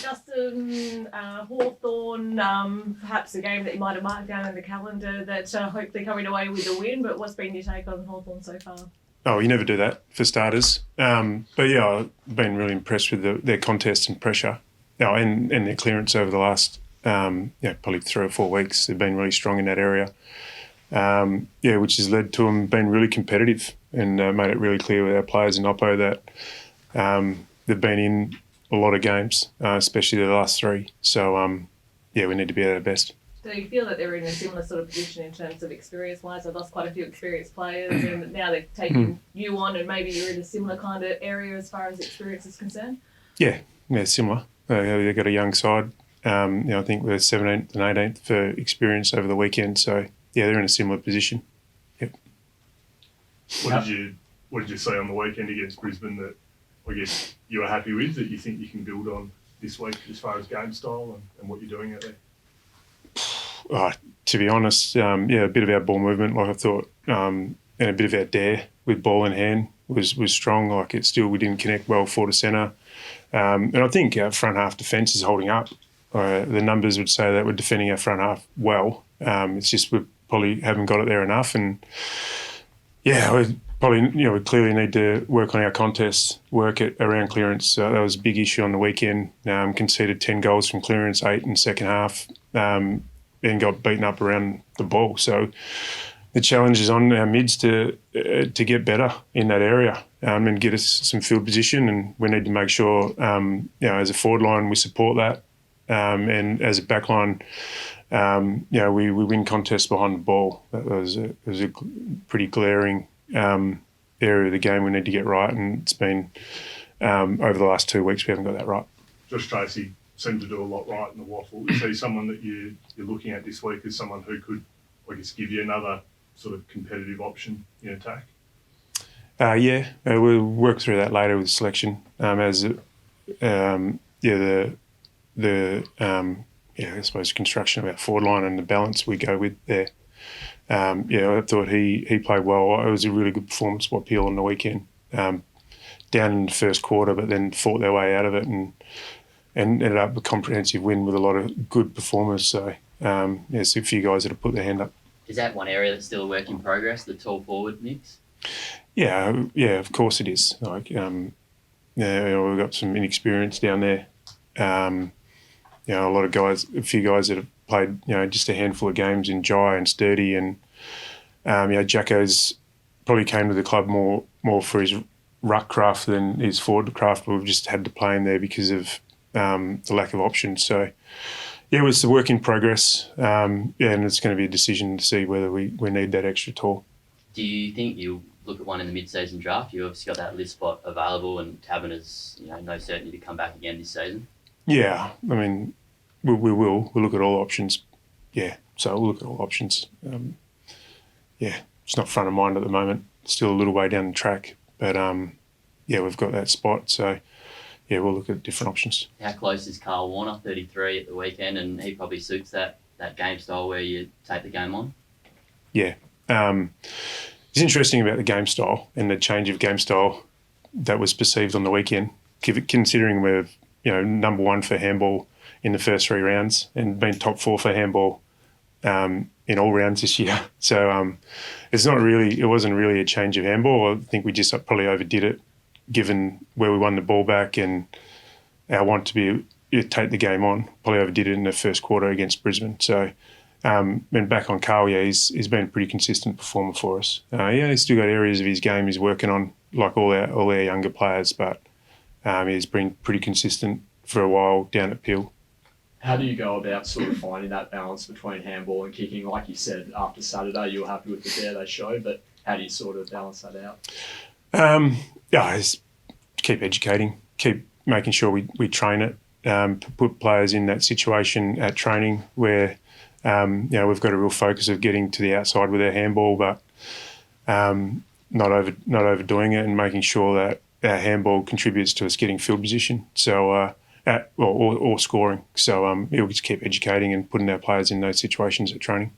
Justin, Hawthorn, perhaps a game that you might have marked down in the calendar that hopefully coming away with a win, but what's been your take on Hawthorn so far? Oh, you never do that for starters. But yeah, I've been really impressed with their contest and pressure, and their clearance over the last probably 3 or 4 weeks. They've been really strong in that area. Which has led to them being really competitive and made it really clear with our players in Oppo that they've been in a lot of games, especially the last 3. So, we need to be at our best. Do you feel that they're in a similar sort of position in terms of experience-wise? They've lost quite a few experienced players and now they're taking you on, and maybe you're in a similar kind of area as far as experience is concerned? Yeah, similar. They've got a young side. I think we're 17th and 18th for experience over the weekend. So, yeah, they're in a similar position. Yep. What did you say on the weekend against Brisbane that I guess you were happy with, that you think you can build on this week as far as game style and what you're doing out there? To be honest, a bit of our ball movement, like I thought, and a bit of our dare with ball in hand was strong. Like we didn't connect well forward to centre. And I think our front half defence is holding up. The numbers would say that we're defending our front half well. It's just we probably haven't got it there enough. And we probably, we clearly need to work on our contests, work it around clearance. That was a big issue on the weekend. Conceded 10 goals from clearance, 8 in second half, and got beaten up around the ball. So the challenge is on our mids to get better in that area and get us some field position. And we need to make sure, as a forward line, we support that. And as a back line, we win contests behind the ball. That was a pretty glaring area of the game we need to get right. And it's been over the last 2 weeks we haven't got that right. Josh Tracy seemed to do a lot right in the waffle. Is he someone that you're looking at this week as someone who could, I guess, give you another sort of competitive option in attack? We'll work through that later with selection. I suppose construction of our forward line and the balance we go with there. I thought he played well. It was a really good performance by Peel on the weekend. Down in the first quarter, but then fought their way out of it and ended up with a comprehensive win with a lot of good performers. So, there's a few guys that have put their hand up. Is that one area that's still a work in progress, the tall forward mix? Yeah, of course it is. We've got some inexperience down there. A few guys that have played, just a handful of games in Jai and Sturdy, and Jacko's probably came to the club more for his ruck craft than his forward craft, but we've just had to play him there because of the lack of options. So, it was a work in progress, and it's going to be a decision to see whether we need that extra tall. Do you think you'll look at one in the mid-season draft? You obviously got that list spot available, and Tabin has no certainty to come back again this season. Yeah, I mean, we will. We'll look at all options. Yeah, so we'll look at all options. It's not front of mind at the moment. Still a little way down the track, but we've got that spot. So, we'll look at different options. How close is Carl Warner, 33 at the weekend, and he probably suits that game style where you take the game on? Yeah. It's interesting about the game style and the change of game style that was perceived on the weekend, considering we're number 1 for handball in the first 3 rounds and been top 4 for handball in all rounds this year. So it wasn't really a change of handball. I think we just probably overdid it, given where we won the ball back and our want to take the game on. Probably overdid it in the first quarter against Brisbane. So, and back on Carl, he's been a pretty consistent performer for us. He's still got areas of his game he's working on, like all our younger players, but he's been pretty consistent for a while down at Peel. How do you go about sort of finding that balance between handball and kicking? Like you said, after Saturday, you were happy with the dare they showed, but how do you sort of balance that out? Just keep educating, keep making sure we train it, put players in that situation at training where we've got a real focus of getting to the outside with our handball, but not overdoing it and making sure that our handball contributes to us getting field position. So or scoring. So we'll just keep educating and putting our players in those situations at training.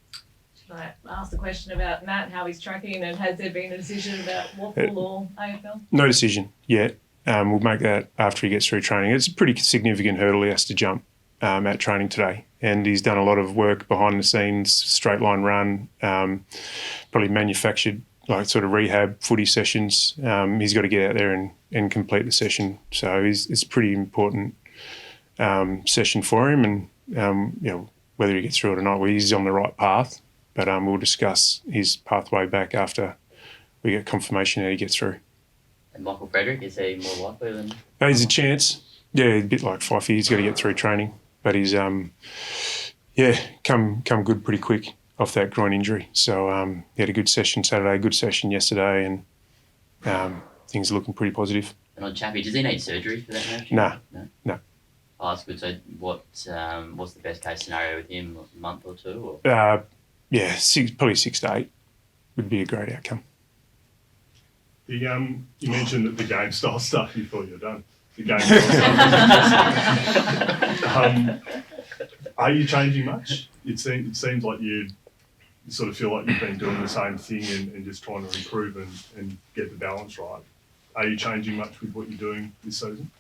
Should I ask the question about Matt, how he's tracking, and has there been a decision about Waffle or AFL? No decision yet. we'll make that after he gets through training. It's a pretty significant hurdle he has to jump at training today. And he's done a lot of work behind the scenes, straight line run, probably manufactured like sort of rehab footy sessions. He's got to get out there and complete the session. So it's a pretty important session for him. And, whether he gets through it or not, he's on the right path. But we'll discuss his pathway back after we get confirmation that he gets through. And Michael Frederick, is he more likely than? He's a chance. Yeah, a bit like Fifey. He's got to get through training. But he's, come good pretty quick off that groin injury. So he had a good session Saturday, good session yesterday, and things are looking pretty positive. And on Chappie, does he need surgery for that match? No. Oh, that's good. So what's the best case scenario with him? A month or two? Or? Probably 6 to 8 would be a great outcome. You mentioned that the game style stuff, you thought you were done. The game style stuff. Are you changing much? It seems like you sort of feel like you've been doing the same thing and just trying to improve and get the balance right. Are you changing much with what you're doing this season?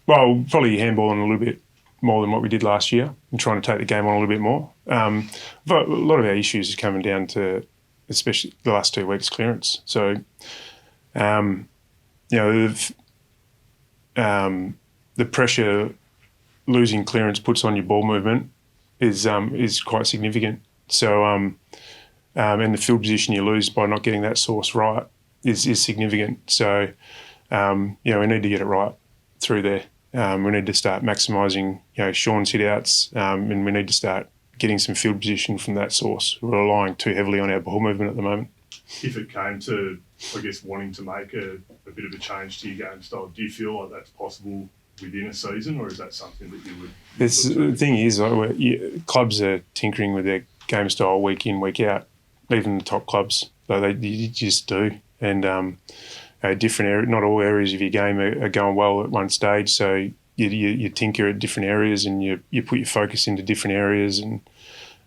Well, probably handballing a little bit more than what we did last year and trying to take the game on a little bit more. But a lot of our issues is coming down to, especially the last 2 weeks, clearance. So, the pressure losing clearance puts on your ball movement is quite significant. So, and the field position you lose by not getting that source right is significant. So, we need to get it right through there. We need to start maximising, Sean's hit-outs, and we need to start getting some field position from that source. We're relying too heavily on our ball movement at the moment. If it came to, I guess, wanting to make a bit of a change to your game style, do you feel like that's possible within a season, or is that something that you would? The thing is, clubs are tinkering with their game style week in, week out. Even the top clubs, you just do. And different area, not all areas of your game are going well at one stage. So you tinker at different areas and you put your focus into different areas. And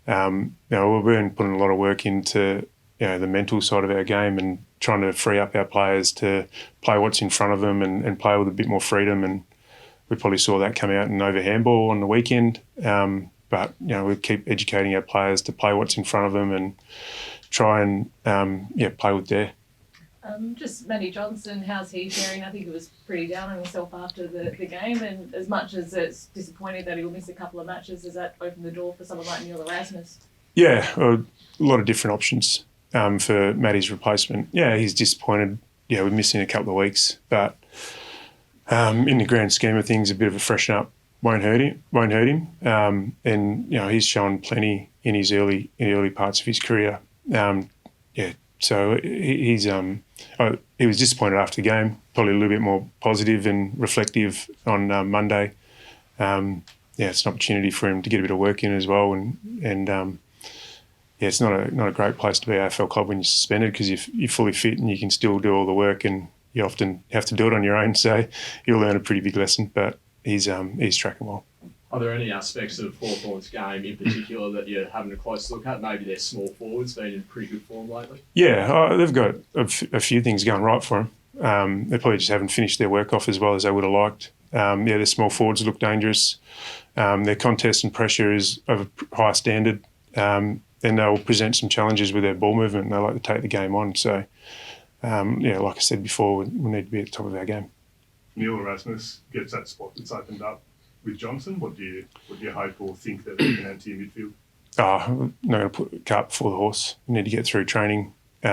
we've been putting a lot of work into the mental side of our game and trying to free up our players to play what's in front of them and play with a bit more freedom. And we probably saw that come out in over handball on the weekend. But we keep educating our players to play what's in front of them and try and play with dare. Just Matty Johnson, how's he faring? I think he was pretty down on himself after the game, and as much as it's disappointing that he'll miss a couple of matches, does that open the door for someone like Neil Erasmus? Yeah, a lot of different options for Matty's replacement. Yeah, he's disappointed. Yeah, we're missing a couple of weeks, but in the grand scheme of things, a bit of a freshen up won't hurt him. And he's shown plenty in his early parts of his career. So he was disappointed after the game, probably a little bit more positive and reflective on Monday. It's an opportunity for him to get a bit of work in as well. And it's not a great place to be at AFL club when you're suspended, because you're fully fit and you can still do all the work, and you often have to do it on your own. So you'll learn a pretty big lesson, but he's tracking well. Are there any aspects of Hawthorn's game in particular that you're having a close look at? Maybe their small forwards been in pretty good form lately? Yeah, they've got a few things going right for them. They probably just haven't finished their work off as well as they would have liked. Their small forwards look dangerous. Their contest and pressure is of a high standard. And they'll present some challenges with their ball movement, and they like to take the game on. So, like I said before, we need to be at the top of our game. Neil Erasmus gets that spot that's opened up with Johnson. What do you hope or think that we can add to your midfield? I'm not going to put the cart before the horse. We need to get through training. We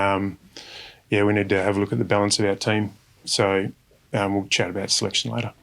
need to have a look at the balance of our team. So we'll chat about selection later.